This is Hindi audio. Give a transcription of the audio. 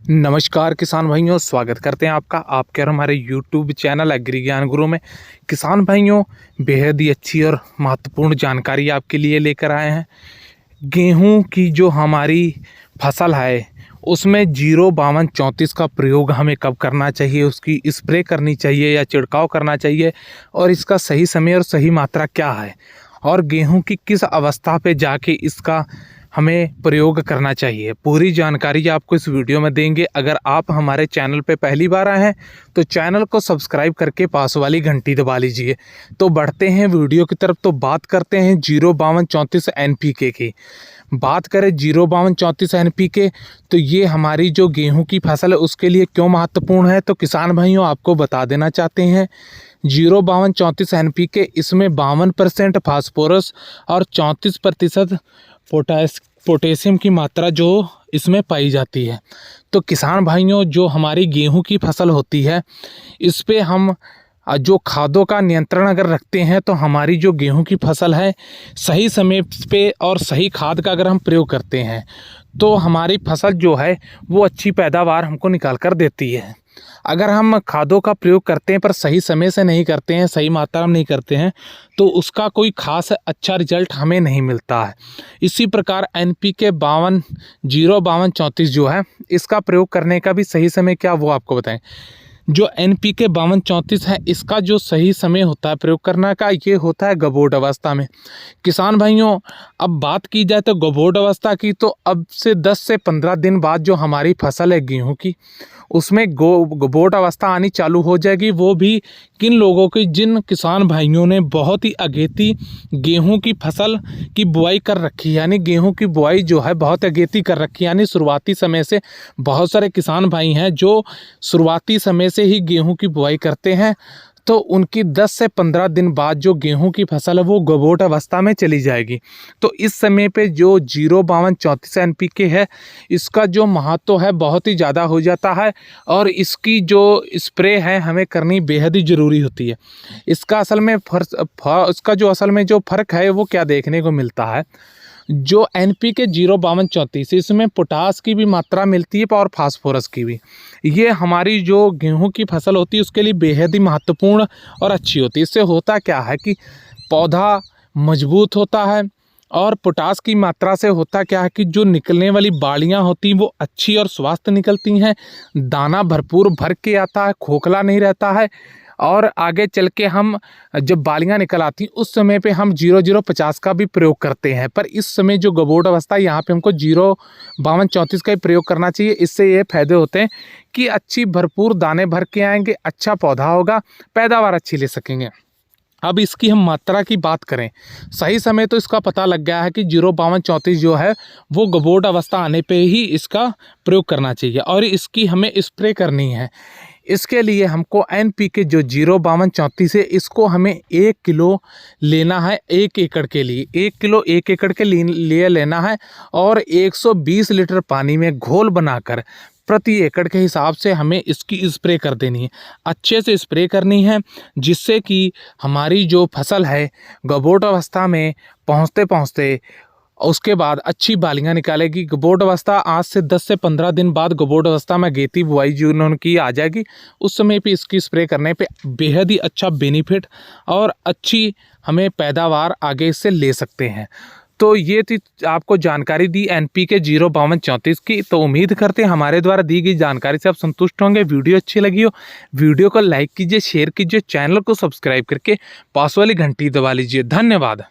नमस्कार किसान भाइयों, स्वागत करते हैं आपका आपके और हमारे YouTube चैनल एग्री ज्ञान गुरु में। किसान भाइयों, बेहद ही अच्छी और महत्वपूर्ण जानकारी आपके लिए लेकर आए हैं। गेहूं की जो हमारी फसल है उसमें 05234 का प्रयोग हमें कब करना चाहिए, उसकी स्प्रे करनी चाहिए या छिड़काव करना चाहिए, और इसका सही समय और सही मात्रा क्या है, और गेहूं की किस अवस्था पे जाके इसका हमें प्रयोग करना चाहिए। पूरी जानकारी आपको इस वीडियो में देंगे। अगर आप हमारे चैनल पे पहली बार आए हैं तो चैनल को सब्सक्राइब करके पास वाली घंटी दबा लीजिए। तो बढ़ते हैं वीडियो की तरफ। तो बात करते हैं 05234 NPK की। बात करें 05234 NPK, तो ये हमारी जो गेहूं की फसल है उसके लिए क्यों महत्वपूर्ण है, तो किसान भाइयों आपको बता देना चाहते हैं। 05234 NPK, इसमें 52% फास्फोरस और 34% पोटेशियम की मात्रा जो इसमें पाई जाती है। तो किसान भाइयों, जो हमारी गेहूं की फसल होती है इस पे हम जो खादों का नियंत्रण अगर रखते हैं तो हमारी जो गेहूं की फसल है सही समय पे और सही खाद का अगर हम प्रयोग करते हैं तो हमारी फसल जो है वो अच्छी पैदावार हमको निकाल कर देती है। अगर हम खादों का प्रयोग करते हैं पर सही समय से नहीं करते हैं, सही मात्रा में नहीं करते हैं, तो उसका कोई खास अच्छा रिजल्ट हमें नहीं मिलता है। इसी प्रकार NPK 05234 जो है इसका प्रयोग करने का भी सही समय क्या वो आपको बताएं। जो NPK 5234 है इसका जो सही समय होता है प्रयोग करने का, ये होता है गबोट अवस्था में। किसान भाइयों, अब बात की जाए तो गबोट अवस्था की, तो अब से 10 से 15 दिन बाद जो हमारी फसल है गेहूं की उसमें गबोट अवस्था आनी चालू हो जाएगी। वो भी किन लोगों की, जिन किसान भाइयों ने बहुत ही अगेती गेहूं की फसल की बुआई कर रखी है, यानी गेहूं की बुआई जो है बहुत अगेती कर रखी है। यानी शुरुआती समय से बहुत सारे किसान भाई हैं जो शुरुआती समय से ही गेहूं की बुआई करते हैं, तो उनकी 10 से 15 दिन बाद जो गेहूं की फसल है वो गबोट अवस्था में चली जाएगी। तो इस समय पे जो 05234 NPK है इसका जो महत्व है बहुत ही ज़्यादा हो जाता है, और इसकी जो स्प्रे है हमें करनी बेहद ही ज़रूरी होती है। इसका असल में जो फ़र्क है वो क्या देखने को मिलता है। जो NPK 05234 इसमें पोटास की भी मात्रा मिलती है और फास्फोरस की भी। ये हमारी जो गेहूं की फसल होती है उसके लिए बेहद ही महत्वपूर्ण और अच्छी होती है। इससे होता क्या है कि पौधा मजबूत होता है, और पोटास की मात्रा से होता क्या है कि जो निकलने वाली बालियां होती हैं वो अच्छी और स्वस्थ निकलती हैं, दाना भरपूर भर के आता है, खोखला नहीं रहता है, और आगे चल के हम जब बालियां निकल आती उस समय पे हम 0050 का भी प्रयोग करते हैं। पर इस समय जो गबोट अवस्था है यहाँ पे हमको 05234 का ही प्रयोग करना चाहिए। इससे ये फायदे होते हैं कि अच्छी भरपूर दाने भर के आएंगे, अच्छा पौधा होगा, पैदावार अच्छी ले सकेंगे। अब इसकी हम मात्रा की बात करें, सही समय तो इसका पता लग गया है कि 05234 जो है वो गबोट अवस्था आने पे ही इसका प्रयोग करना चाहिए, और इसकी हमें स्प्रे करनी है। इसके लिए हमको NPK जो 05234 है इसको हमें 1 किलो लेना है 1 एकड़ के लिए। 1 किलो 1 एकड़ के लिए लेना है, और 120 लीटर पानी में घोल बनाकर प्रति एकड़ के हिसाब से हमें इसकी स्प्रे कर देनी है। अच्छे से स्प्रे करनी है, जिससे कि हमारी जो फसल है गबोट अवस्था में पहुँचते पहुँचते उसके बाद अच्छी बालियां निकालेगी। गबोट अवस्था आज से 10 से 15 दिन बाद गबोट अवस्था में अगेती बुआई जो उन्होंने की आ जाएगी। उस समय पे इसकी स्प्रे करने पे बेहद ही अच्छा बेनिफिट और अच्छी हमें पैदावार आगे इससे ले सकते हैं। तो ये थी आपको जानकारी दी NPK 05234 की। तो उम्मीद करते हैं हमारे द्वारा दी गई जानकारी से आप संतुष्ट होंगे। वीडियो अच्छी लगी हो वीडियो को लाइक कीजिए, शेयर कीजिए, चैनल को सब्सक्राइब करके पास वाली घंटी दबा लीजिए। धन्यवाद।